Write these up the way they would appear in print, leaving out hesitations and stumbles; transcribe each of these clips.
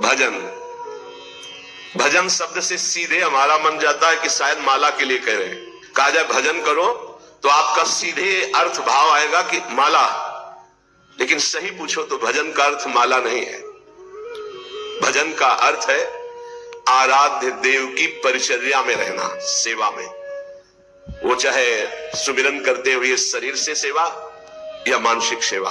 भजन। भजन शब्द से सीधे हमारा मन जाता है कि शायद माला के लिए कह रहे हैं। कहा जाए भजन करो तो आपका सीधे अर्थ भाव आएगा कि माला, लेकिन सही पूछो तो भजन का अर्थ माला नहीं है। भजन का अर्थ है आराध्य देव की परिचर्या में रहना, सेवा में। वो चाहे सुमिरन करते हुए शरीर से सेवा या मानसिक सेवा,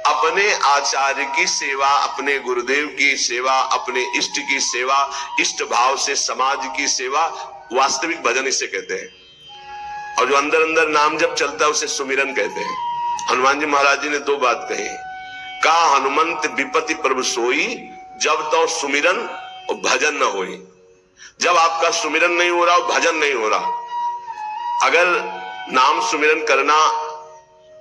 अपने आचार्य की सेवा, अपने गुरुदेव की सेवा, अपने इष्ट की सेवा, इष्ट भाव से समाज की सेवा, वास्तविक भजन इसे कहते हैं। और जो अंदर अंदर नाम जब चलता है उसे सुमिरन कहते हैं। हनुमान जी महाराज जी ने दो बात कही, कहा हनुमंत विपत्ति प्रभु सोई, जब तो सुमिरन और भजन न होई। जब आपका सुमिरन नहीं हो रहा और भजन नहीं हो रहा, अगर नाम सुमिरन करना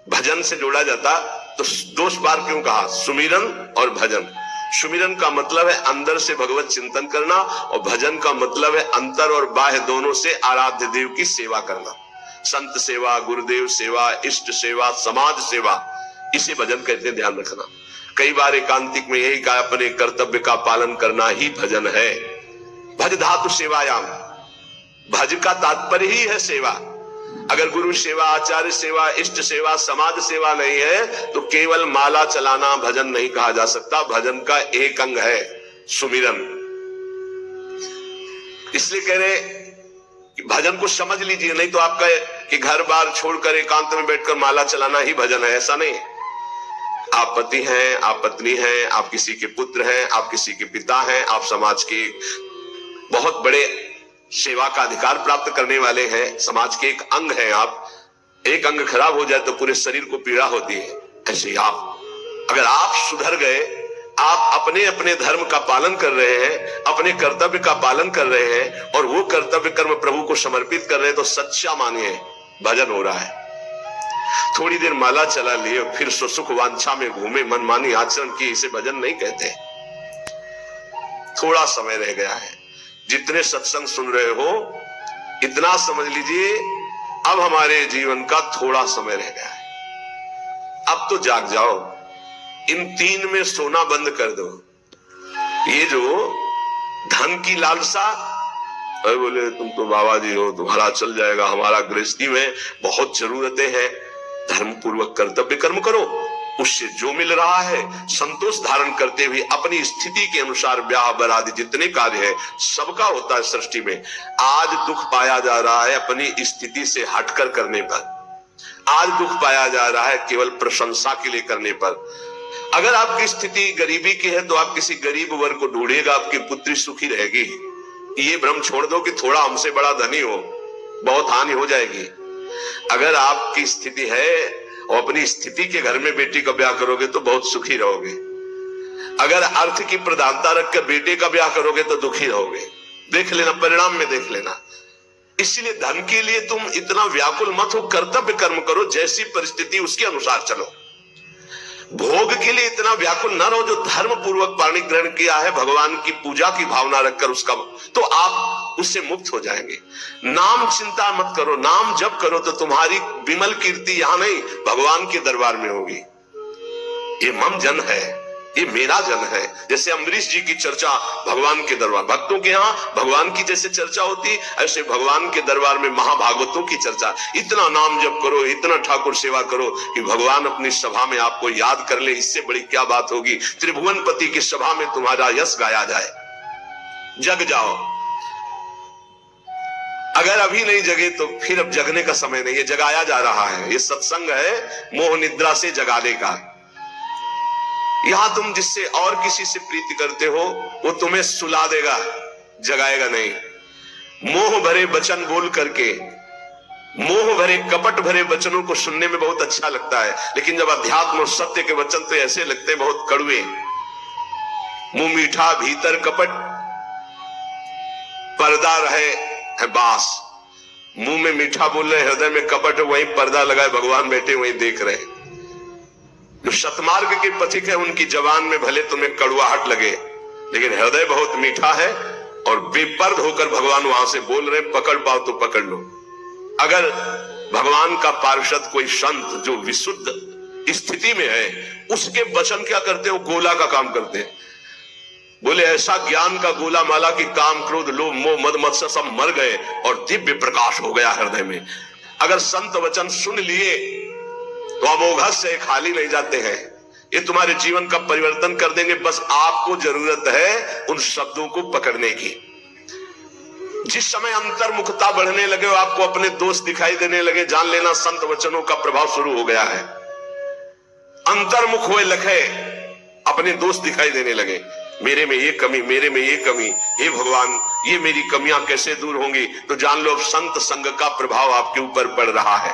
भजन से जोड़ा जाता तो दोष बार क्यों कहा सुमिरन और भजन। सुमिरन का मतलब है अंदर से भगवत चिंतन करना, और भजन का मतलब है अंतर और बाह्य दोनों से आराध्य देव की सेवा करना। संत सेवा, गुरुदेव सेवा, इष्ट सेवा, समाज सेवा, इसे भजन कहते हैं, ध्यान रखना। कई बार एकांतिक में यही कहा, अपने कर्तव्य का पालन करना ही भजन है। भज धातु सेवायाम, भज का तात्पर्य ही है सेवा। अगर गुरु सेवा, आचार्य सेवा, इष्ट सेवा, समाज सेवा नहीं है तो केवल माला चलाना भजन नहीं कहा जा सकता। भजन का एक अंग है सुमिरन। इसलिए कह रहे कि भजन को समझ लीजिए, नहीं तो आपका कि घर बार छोड़कर एकांत में बैठकर माला चलाना ही भजन है, ऐसा नहीं। आप पति हैं, आप पत्नी हैं, आप किसी के पुत्र हैं, आप किसी के पिता हैं, आप समाज के बहुत बड़े सेवा का अधिकार प्राप्त करने वाले हैं, समाज के एक अंग हैं आप। एक अंग खराब हो जाए तो पूरे शरीर को पीड़ा होती है। ऐसे आप, अगर आप सुधर गए, आप अपने अपने धर्म का पालन कर रहे हैं, अपने कर्तव्य का पालन कर रहे हैं और वो कर्तव्य कर्म प्रभु को समर्पित कर रहे हैं, तो सच्चा मानिए भजन हो रहा है। थोड़ी देर माला चला लिए फिर सुख वांछा में घूमे, मनमानी आचरण किए, इसे भजन नहीं कहते। थोड़ा समय रह गया है, जितने सत्संग सुन रहे हो इतना समझ लीजिए अब हमारे जीवन का थोड़ा समय रह गया है। अब तो जाग जाओ, इन तीन में सोना बंद कर दो। ये जो धन की लालसा, अरे बोले तुम तो बाबा जी हो, तुम्हारा चल जाएगा, हमारा गृहस्थी में बहुत जरूरतें हैं, धर्म पूर्वक कर्तव्य कर्म करो, उससे जो मिल रहा है संतोष धारण करते हुए अपनी स्थिति के अनुसार ब्याह बरादी जितने कार्य है सबका होता है सृष्टि में। आज दुख पाया जा रहा है अपनी स्थिति से हटकर करने पर, आज दुख पाया जा रहा है केवल प्रशंसा के लिए करने पर। अगर आपकी स्थिति गरीबी की है तो आप किसी गरीब वर्ग को ढूंढिएगा, आपकी पुत्री सुखी रहेगी। ये भ्रम छोड़ दो कि थोड़ा हमसे बड़ा धनी हो, बहुत हानि हो जाएगी। अगर आपकी स्थिति है और अपनी स्थिति के घर में बेटी का ब्याह करोगे तो बहुत सुखी रहोगे। अगर अर्थ की प्रधानता रखकर बेटे का ब्याह करोगे तो दुखी रहोगे। देख लेना, परिणाम में देख लेना। इसलिए धन के लिए तुम इतना व्याकुल मत हो, कर्तव्य कर्म करो, जैसी परिस्थिति उसके अनुसार चलो। भोग के लिए इतना व्याकुल न रहो, जो धर्म पूर्वक पाणी ग्रहण किया है, भगवान की पूजा की भावना रखकर उसका, तो आप उससे मुक्त हो जाएंगे। नाम चिंता मत करो, नाम जप करो तो तुम्हारी विमल कीर्ति यहां नहीं भगवान के दरबार में होगी। ये मम जन है, ये मेरा जन है। जैसे अम्बरीश जी की चर्चा भगवान के दरबार, भक्तों के यहाँ भगवान की जैसे चर्चा होती, ऐसे भगवान के दरबार में महाभागवतों की चर्चा। इतना नाम जप करो, इतना ठाकुर सेवा करो कि भगवान अपनी सभा में आपको याद कर ले। इससे बड़ी क्या बात होगी। त्रिभुवनपति की सभा में तुम्हारा यश गाया जाए। जग जाओ। अगर अभी नहीं जगे तो फिर अब जगने का समय नहीं है, जगाया जा रहा है। ये सत्संग है मोह निद्रा से जगाने का। यहां तुम जिससे और किसी से प्रीति करते हो वो तुम्हें सुला देगा, जगाएगा नहीं। मोह भरे वचन बोल करके, मोह भरे कपट भरे वचनों को सुनने में बहुत अच्छा लगता है, लेकिन जब अध्यात्म और सत्य के वचन तो ऐसे लगते हैं बहुत कड़वे। मुंह मीठा भीतर कपट, पर्दा रहे है बास। मुंह में मीठा बोल रहे, हृदय में कपट है, वहीं पर्दा लगाए भगवान बैठे वहीं देख रहे। जो सतमार्ग के पथिक है उनकी जबान में भले तुम्हें कड़वाहट लगे, लेकिन हृदय बहुत मीठा है और बेपर्द होकर भगवान वहां से बोल रहे, पकड़ पाओ तो पकड़ लो। अगर भगवान का पार्षद कोई संत जो विशुद्ध स्थिति में है, उसके वचन क्या करते हो, गोला का काम करते हैं। बोले ऐसा ज्ञान का गोला माला कि काम क्रोध लोभ मोह मद मत्सर सब मर गए और दिव्य प्रकाश हो गया हृदय में। अगर संत वचन सुन लिए तो अमोघ से खाली नहीं जाते हैं, ये तुम्हारे जीवन का परिवर्तन कर देंगे। बस आपको जरूरत है उन शब्दों को पकड़ने की। जिस समय अंतर्मुखता बढ़ने लगे और आपको अपने दोस्त दिखाई देने लगे, जान लेना संत वचनों का प्रभाव शुरू हो गया है। अंतर्मुख हुए लखे अपने दोस्त दिखाई देने लगे, मेरे में ये कमी, मेरे में ये कमी, हे भगवान ये मेरी कमियां कैसे दूर होंगी। तो जान लो अब संत संग का प्रभाव आपके ऊपर पड़ रहा है।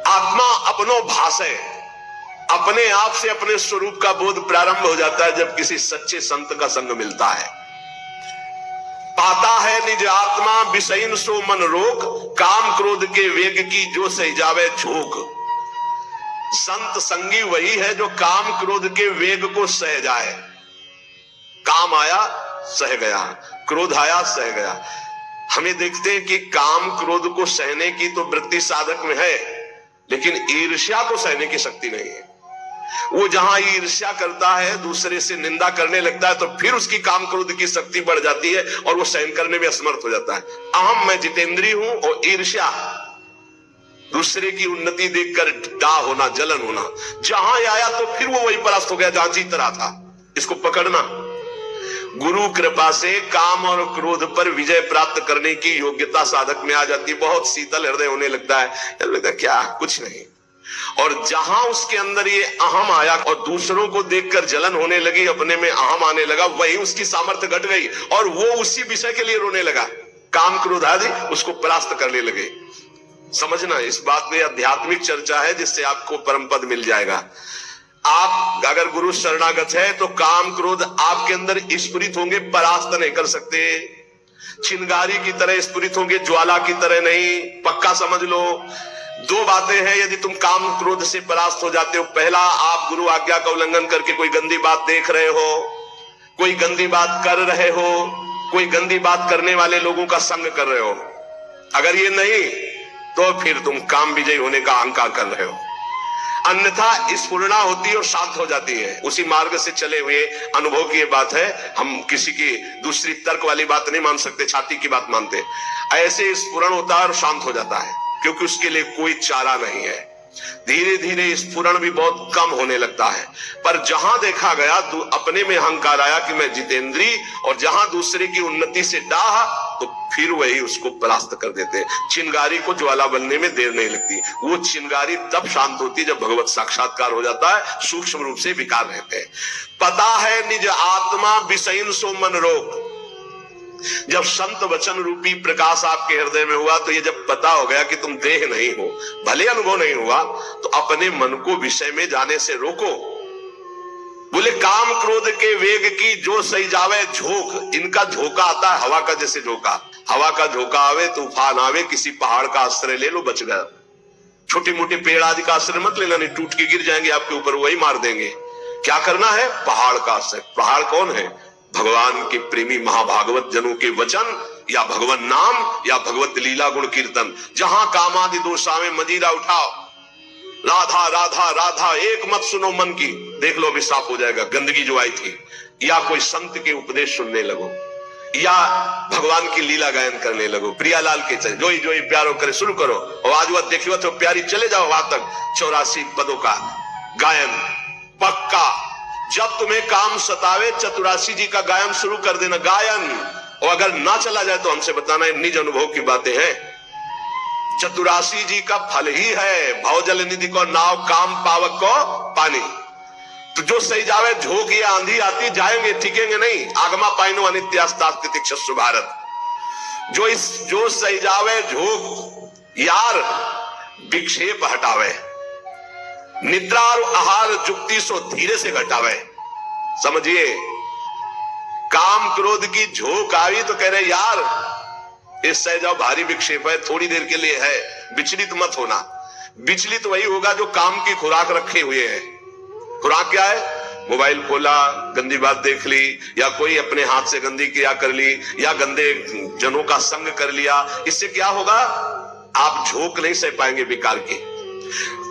आत्मा अपनो भाषे, अपने आप से अपने स्वरूप का बोध प्रारंभ हो जाता है जब किसी सच्चे संत का संग मिलता है। पाता है निज आत्मा विषयन सो मन रोक, काम क्रोध के वेग की जो सही जावे झोंक। संत संगी वही है जो काम क्रोध के वेग को सह जाए। काम आया सह गया, क्रोध आया सह गया। हमें देखते हैं कि काम क्रोध को सहने की तो वृत्ति साधक में है, लेकिन ईर्ष्या को सहने की शक्ति नहीं है। वो जहां ईर्ष्या करता है, दूसरे से निंदा करने लगता है, तो फिर उसकी काम क्रोध की शक्ति बढ़ जाती है और वो सहन करने में असमर्थ हो जाता है। अहम मैं जितेंद्रीय हूं और ईर्ष्या दूसरे की उन्नति देखकर डा होना, जलन होना, जहां आया तो फिर वो वही परास्त हो गया जहां जीत रहा था। इसको पकड़ना। गुरु कृपा से काम और क्रोध पर विजय प्राप्त करने की योग्यता साधक में आ जाती है। बहुत शीतल हृदय होने लगता है, क्या कुछ नहीं। और जहां उसके अंदर ये अहम आया और दूसरों को देखकर जलन होने लगी, अपने में अहम आने लगा, वही उसकी सामर्थ्य घट गई और वो उसी विषय के लिए रोने लगा। काम क्रोध आदि उसको परास्त करने लगे। समझना, इस बात में आध्यात्मिक चर्चा है जिससे आपको परम पद मिल जाएगा। आप अगर गुरु शरणागत है तो काम क्रोध आपके अंदर स्फुरित होंगे, परास्त नहीं कर सकते। चिंगारी की तरह स्फुरित होंगे, ज्वाला की तरह नहीं। पक्का समझ लो। दो बातें हैं यदि तुम काम क्रोध से परास्त हो जाते हो। पहला, आप गुरु आज्ञा का उल्लंघन करके कोई गंदी बात देख रहे हो, कोई गंदी बात कर रहे हो, कोई गंदी बात करने वाले लोगों का संग कर रहे हो। अगर ये नहीं तो फिर तुम काम विजयी होने का अहंकार कर रहे हो। अन्यथा स्फुरणा होती है और शांत हो जाती है। उसी मार्ग से चले हुए अनुभव की बात है। हम किसी की दूसरी तर्क वाली बात नहीं मान सकते, छाती की बात मानते। ऐसे स्फुरण होता है और शांत हो जाता है, क्योंकि उसके लिए कोई चारा नहीं है। धीरे धीरे स्फुरण भी बहुत कम होने लगता है। पर जहां देखा गया अपने में अहंकार आया कि मैं जितेंद्री, और जहां दूसरे की उन्नति से डाह, तो फिर वही उसको परास्त कर देते। चिंगारी को ज्वाला बनने में देर नहीं लगती। वो चिंगारी तब शांत होती है जब भगवत साक्षात्कार हो जाता है, सूक्ष्म रूप से विकार रहते हैं। पता है निज आत्मा विषयन सो मन रोक। जब संत वचन रूपी प्रकाश आपके हृदय में हुआ, तो ये जब पता हो गया कि तुम देह नहीं हो, भले अनुभव नहीं हुआ, तो अपने मन को विषय में जाने से रोको। बोले काम क्रोध के वेग की जो सही जावे झोंक। इनका झोंका आता है हवा का, जैसे झोंका। हवा का झोंका आवे, तूफान आवे, किसी पहाड़ का आश्रय ले लो, बच गया। छोटे मोटे पेड़ आदि का आश्रय मत लेना, नहीं टूट के गिर जाएंगे आपके ऊपर, वही मार देंगे। क्या करना है? पहाड़ का आश्रय। पहाड़ कौन है? भगवान के प्रेमी महाभागवत जनों के वचन, या भगवान नाम, या भगवत लीला गुण कीर्तन। जहां कामादि दोषा में मजीरा उठाओ, राधा राधा राधा एक मत सुनो मन की, देख लो अभी साफ हो जाएगा गंदगी जो आई थी। या कोई संत के उपदेश सुनने लगो, या भगवान की लीला गायन करने लगो। प्रियालाल के चले जोई जोई प्यारो करे शुरू करो, और आज वह देखियो तो प्यारी, चले जाओ वहां तक 84 पदों का गायन पक्का। जब तुम्हें काम सतावे, चतुरासी जी का गायन शुरू कर देना, गायन। और अगर ना चला जाए तो हमसे बताना, निज अनुभव की बातें हैं। चतुरासी जी का फल ही है भवजल निधि को नाव, काम पावक को पानी। तो जो सही जावे झोंक या आंधी आती, जाएंगे टिकेंगे नहीं। आगमा पाइनो अनित्यास्तास्तितिक्षस्व भारत। जो सही जावे झोंक यार विक्षेप हटावे, निद्रा और आहार जुक्ति सो धीरे से घटावे। समझिए, काम क्रोध की झोंक आई तो कह रहे यार इससे जाओ, भारी विक्षेप है, थोड़ी देर के लिए है, विचलित मत होना। विचलित वही होगा जो काम की खुराक रखे हुए है। खुराक क्या है? मोबाइल खोला, गंदी बात देख ली, या कोई अपने हाथ से गंदी क्रिया कर ली, या गंदे जनों का संग कर लिया। इससे क्या होगा? आप झोंक नहीं सह पाएंगे विकार की।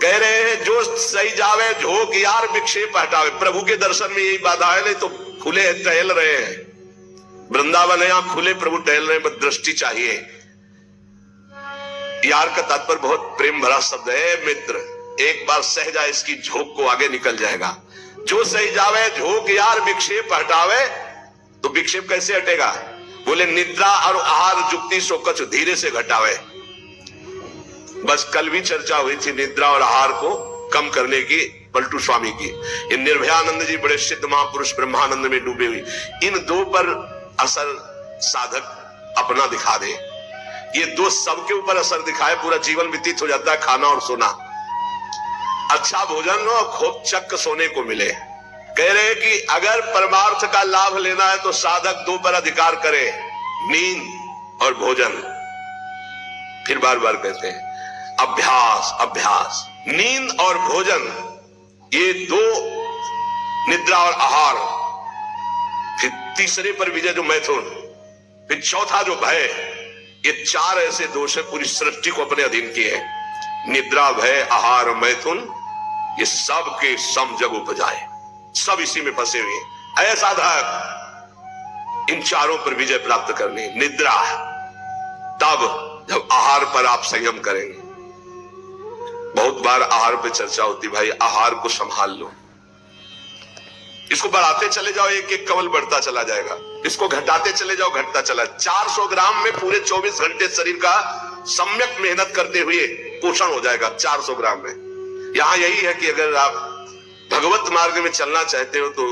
कह रहे हैं जो सही जावे झोंक यार विक्षेप हटावे। प्रभु के दर्शन में यही बाधा है, नहीं तो खुले टहल रहे हैं वृंदावन है, यहां खुले प्रभु टहल रहे हैं, बस दृष्टि चाहिए। यार का तात्पर्य बहुत प्रेम भरा शब्द है। मित्र एक बार सह जाए इसकी झोंक को, आगे निकल जाएगा। जो सही जावे झोंक यार विक्षेप हटावे। तो विक्षेप कैसे हटेगा? बोले निद्रा और आहार जुक्ति सो कछ धीरे से घटावे। बस कल भी चर्चा हुई थी निद्रा और आहार को कम करने की पलटू स्वामी की। ये निर्भयानंद जी बड़े सिद्ध महापुरुष ब्रह्मानंद में डूबे हुए, इन दो पर असर साधक अपना दिखा दे। ये दो सबके ऊपर असर दिखाए, पूरा जीवन व्यतीत हो जाता है। खाना और सोना, अच्छा भोजन और खूब चक्क सोने को मिले। कह रहे कि अगर परमार्थ का लाभ लेना है तो साधक दो पर अधिकार करे, नींद और भोजन। फिर बार बार कहते हैं अभ्यास अभ्यास। नींद और भोजन ये दो, निद्रा और आहार। फिर तीसरे पर विजय जो मैथुन, फिर चौथा जो भय। ये चार ऐसे दोष है पूरी सृष्टि को अपने अधीन किए हैं। निद्रा, भय, आहार, मैथुन, ये सब के सम जग उपजाए, सब इसी में फंसे हुए। ऐसा साधक इन चारों पर विजय प्राप्त करनी। निद्रा तब जब आहार पर आप संयम करेंगे। बहुत बार आहार पे चर्चा होती, भाई आहार को संभाल लो, इसको बढ़ाते चले जाओ, एक एक कवल बढ़ता चला जाएगा। इसको घटाते चले जाओ, घटता चला। 400 ग्राम में पूरे 24 घंटे शरीर का सम्यक मेहनत करते हुए पोषण हो जाएगा 400 ग्राम में। यहां यही है कि अगर आप भगवत मार्ग में चलना चाहते हो तो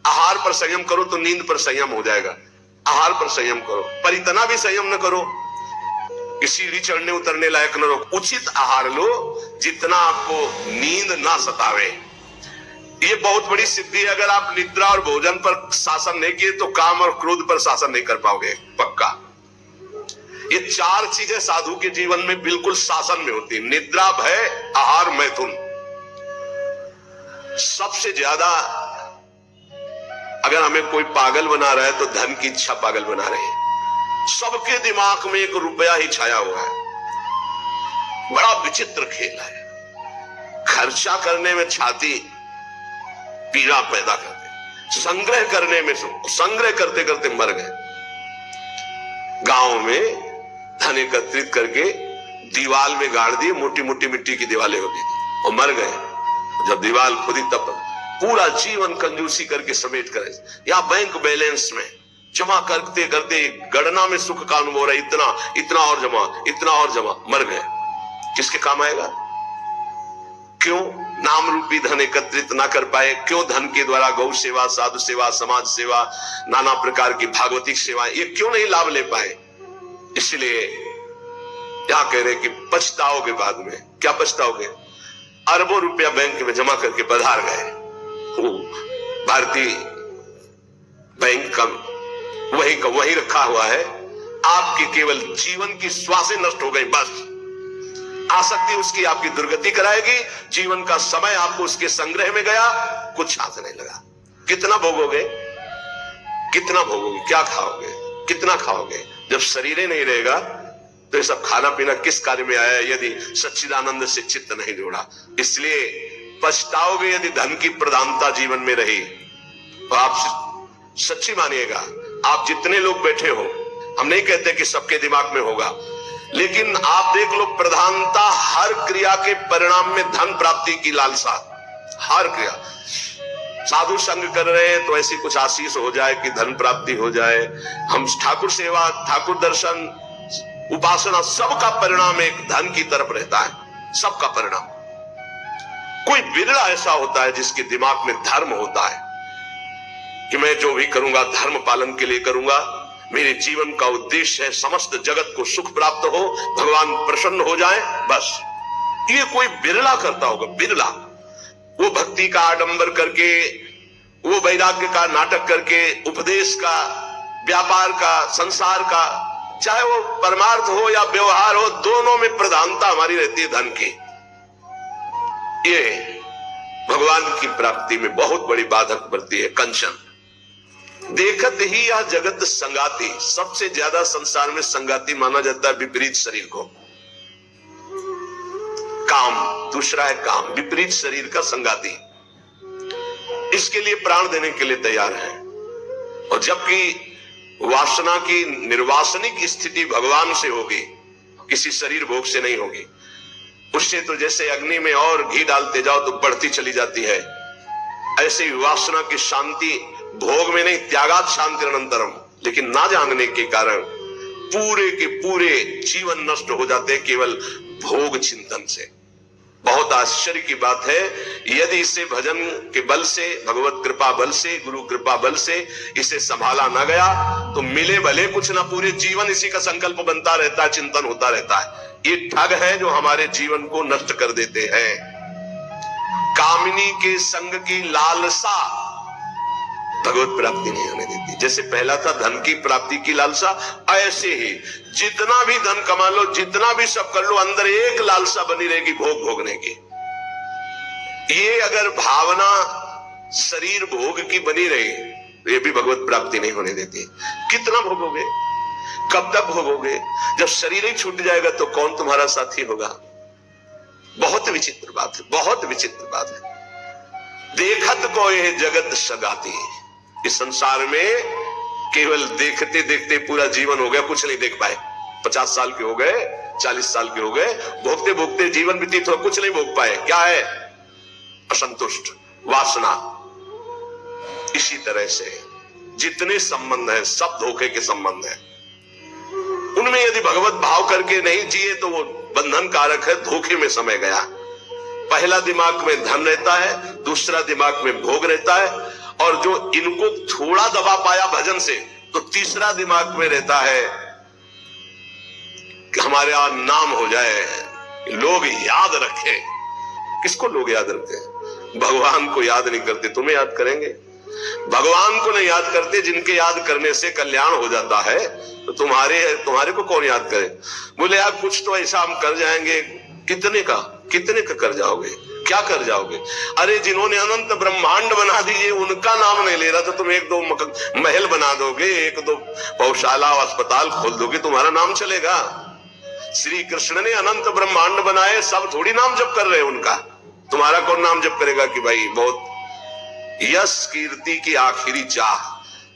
आहार पर संयम करो, तो नींद पर संयम हो जाएगा। आहार पर संयम करो, पर इतना भी संयम न करो कि सीढ़ी चढ़ने उतरने लायक न रहो। उचित आहार लो जितना आपको नींद ना सतावे। ये बहुत बड़ी सिद्धि है। अगर आप निद्रा और भोजन पर शासन नहीं किए तो काम और क्रोध पर शासन नहीं कर पाओगे, पक्का। ये चार चीजें साधु के जीवन में बिल्कुल शासन में होती है। निद्रा, भय, आहार, मैथुन। सबसे ज्यादा अगर हमें कोई पागल बना रहा है तो धन की इच्छा पागल बना रही है। सबके दिमाग में एक रुपया ही छाया हुआ है। बड़ा विचित्र खेल है। खर्चा करने में छाती पीड़ा पैदा करते, संग्रह करने में संग्रह करते करते मर गए। गांव में धन एकत्रित करके दीवाल में गाड़ दिए, मोटी मोटी मिट्टी की दीवारें होती थी, और मर गए। जब दीवार खुदी तब पूरा जीवन कंजूसी करके समेट करे, या बैंक बैलेंस में जमा करते करते गणना में सुख का अनुभव रहा, इतना इतना और जमा, इतना और जमा, मर गए। किसके काम आएगा? क्यों नाम रूपी धन एकत्रित ना कर पाए? क्यों धन के द्वारा गौ सेवा, साधु सेवा, समाज सेवा, नाना प्रकार की भागवतिक सेवा, ये क्यों नहीं लाभ ले पाए? इसलिए यहां कह रहे कि पछताओगे बाद में। क्या पछताओगे? अरबों रुपया बैंक में जमा करके पधार गए, भारतीय बैंक का वही रखा हुआ है, आपकी केवल जीवन की श्वासें नष्ट हो गई। बस आसक्ति उसकी आपकी दुर्गति कराएगी। जीवन का समय आपको उसके संग्रह में गया, कुछ हाथ नहीं लगा। कितना भोगोगे, कितना भोगोगे, क्या खाओगे, कितना खाओगे? जब शरीर ही नहीं रहेगा तो ये सब खाना पीना किस कार्य में आया, यदि सच्चिदानंद से चित्त नहीं जोड़ा। इसलिए पछताओगे यदि धन की प्रधानता जीवन में रही। तो आप सच्ची मानिएगा, आप जितने लोग बैठे हो, हम नहीं कहते कि सबके दिमाग में होगा, लेकिन आप देख लो, प्रधानता हर क्रिया के परिणाम में धन प्राप्ति की लालसा। हर क्रिया, साधु संग कर रहे हैं तो ऐसी कुछ आशीष हो जाए कि धन प्राप्ति हो जाए। हम ठाकुर सेवा, ठाकुर दर्शन, उपासना, सबका परिणाम एक धन की तरफ रहता है। सबका परिणाम। कोई बिरला ऐसा होता है जिसके दिमाग में धर्म होता है कि मैं जो भी करूंगा धर्म पालन के लिए करूंगा, मेरे जीवन का उद्देश्य है समस्त जगत को सुख प्राप्त हो, भगवान प्रसन्न हो जाए, बस। ये कोई बिरला करता होगा, बिरला। वो भक्ति का आडंबर करके, वो वैराग्य का नाटक करके, उपदेश का, व्यापार का, संसार का, चाहे वो परमार्थ हो या व्यवहार हो, दोनों में प्रधानता हमारी रहती है धन की। ये भगवान की प्राप्ति में बहुत बड़ी बाधक बनती है। कंचन देखत ही यह जगत संगाती। सबसे ज्यादा संसार में संगाती माना जाता है विपरीत शरीर को। काम, दूसरा है काम, विपरीत शरीर का संगाती। इसके लिए प्राण देने के लिए तैयार है। और जबकि वासना की निर्वासनिक स्थिति भगवान से होगी, किसी शरीर भोग से नहीं होगी। उससे तो जैसे अग्नि में और घी डालते जाओ तो बढ़ती चली जाती है, ऐसे ही वासना की शांति भोग में नहीं, त्यागात शांति अनंतरम। लेकिन ना जानने के कारण पूरे के पूरे जीवन नष्ट हो जाते हैं केवल भोग चिंतन से। बहुत आश्चर्य की बात है, यदि इसे भजन के बल से, भगवत कृपा बल से, गुरु कृपा बल से इसे संभाला ना गया तो मिले भले कुछ ना, पूरे जीवन इसी का संकल्प बनता रहता है, चिंतन होता रहता है। ये ठग है जो हमारे जीवन को नष्ट कर देते हैं। कामिनी के संग की लालसा भगवत प्राप्ति नहीं होने देती। जैसे पहला था धन की प्राप्ति की लालसा, ऐसे ही जितना भी धन कमा लो, जितना भी सब कर लो, अंदर एक लालसा बनी रहेगी भोग भोगने की। ये अगर भावना शरीर भोग की बनी रही तो ये भी भगवत प्राप्ति नहीं होने देती। कितना भोगोगे, कब तक भोगोगे? जब शरीर ही छूट जाएगा तो कौन तुम्हारा साथी होगा? बहुत विचित्र बात है, बहुत विचित्र बात है। देखत को यह जगत सगाती। इस संसार में केवल देखते देखते पूरा जीवन हो गया, कुछ नहीं देख पाए। 50 साल के हो गए, 40 साल के हो गए, भोगते भोगते जीवन व्यतीत हो, कुछ नहीं भोग पाए। क्या है? असंतुष्ट, वासना। इसी तरह से जितने संबंध हैं सब धोखे के संबंध हैं। उनमें यदि भगवत भाव करके नहीं जिए तो वो बंधन कारक है, धोखे में समय गया। पहला दिमाग में धन रहता है, दूसरा दिमाग में भोग रहता है, और जो इनको थोड़ा दबा पाया भजन से तो तीसरा दिमाग में रहता है कि हमारे यहां नाम हो जाए, लोग याद रखें। किसको लोग याद रखते हैं? भगवान को याद नहीं करते, तुम्हें याद करेंगे? भगवान को नहीं याद करते, जिनके याद करने से कल्याण हो जाता है, तो तुम्हारे को कौन याद करे? बोले यार कुछ तो ऐसा हम कर जाएंगे। कितने का कर जाओगे? क्या कर जाओगे? अरे जिन्होंने अनंत ब्रह्मांड बना दिए उनका नाम नहीं ले रहा तो तुम एक दो महल बना दोगे, एक दो पौशाला अस्पताल खोल दोगे, तुम्हारा नाम चलेगा? श्री कृष्ण ने अनंत ब्रह्मांड बनाए, सब थोड़ी नाम जप कर रहे हैं उनका। तुम्हारा कौन नाम जप करेगा कि भाई बहुत यश कीर्ति की आखिरी चाह।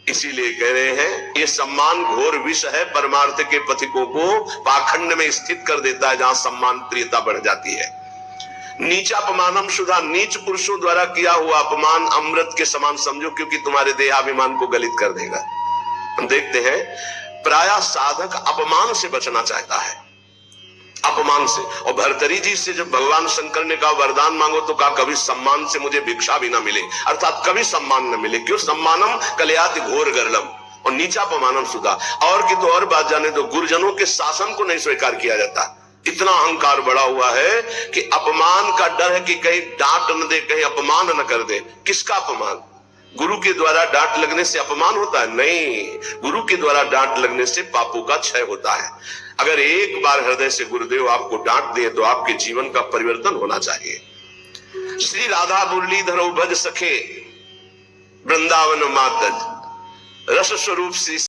इसीलिए कह रहे हैं ये सम्मान घोर विष है, परमार्थ के पथिकों को पाखंड में स्थित कर देता है, जहां सम्मान प्रियता बढ़ जाती है। नीचापमानम शुदा, नीच पुरुषों द्वारा किया हुआ अपमान अमृत के समान समझो, क्योंकि तुम्हारे देहाभिमान को गलित कर देगा। हम देखते हैं प्रायः साधक अपमान से बचना चाहता है, अपमान से। और भर्तरी जी से जब भगवान शंकर ने कहा वरदान मांगो तो कहा कभी सम्मान से मुझे भिक्षा भी ना मिले, अर्थात कभी सम्मान न मिले। क्यों? सम्मानम कलयाति घोर गर्लम, और नीचापमानम सुधा। और की तो और बात जाने दो, गुरुजनों के शासन को नहीं स्वीकार किया जाता। इतना अहंकार बढ़ा हुआ है कि अपमान का डर है कि कहीं डांट न दे, कहीं अपमान न कर दे। किसका अपमान? गुरु के द्वारा डांट लगने से अपमान होता है? नहीं, गुरु के द्वारा डांट लगने से पापों का क्षय होता है। अगर एक बार हृदय से गुरुदेव आपको डांट दिए तो आपके जीवन का परिवर्तन होना चाहिए। श्री राधा मुरलीधर भज सखे वृंदावन मातज, रस स्वरूप श्री